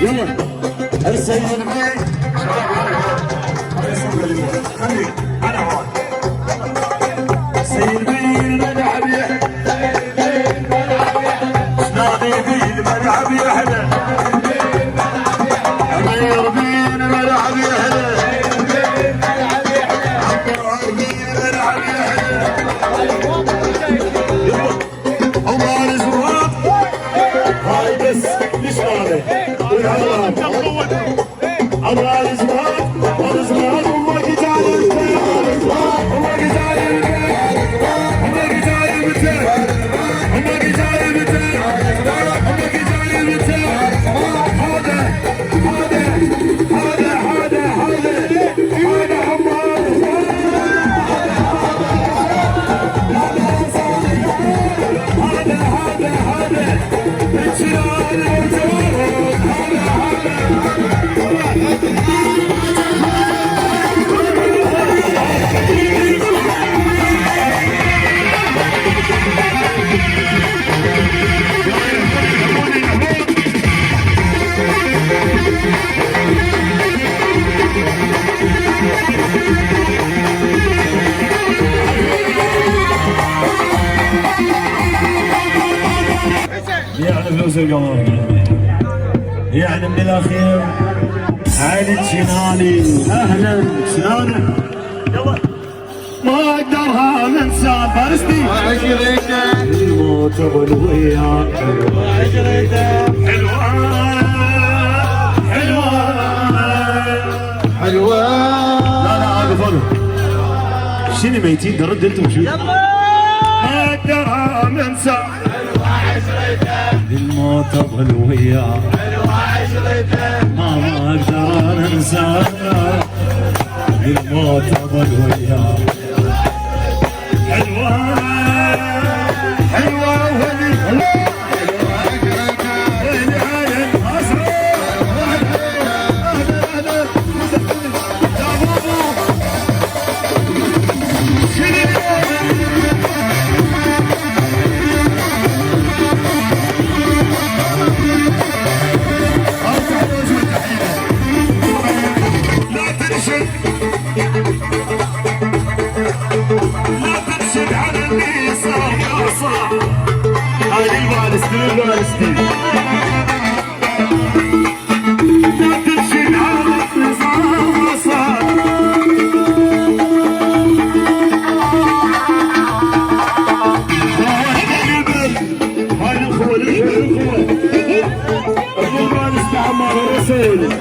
يلا السيد البي خليك انا هون السيد البي الملعب يحلى نادي بي الملعب يحلى امير بي الملعب يحلى عبر بي الملعب يحلى يلا الله الزواج هاي بس ليش هذا الله الزواج الزواج وما قتال وما قتال وما قتال متى وما قتال متى وما قتال متى هذا يعني فلوس القمر يعني من الاخير علي الشناني اهلا شناني يلا ما اقدرها ننسى فرستي وعشرته الموت والويا وعشرته حلوه حلوه حلوه لا اقفل شنو ميتين ترد انتم شو ما اقدرها ننسى الموت والويا ما اقدر انسى الموت والويا حلوه حلوه لا ترشد على اللي صار يا صاح هاي الفالستين لا ترشد على اللي صار هاي الخوة الفالست عمار الرسول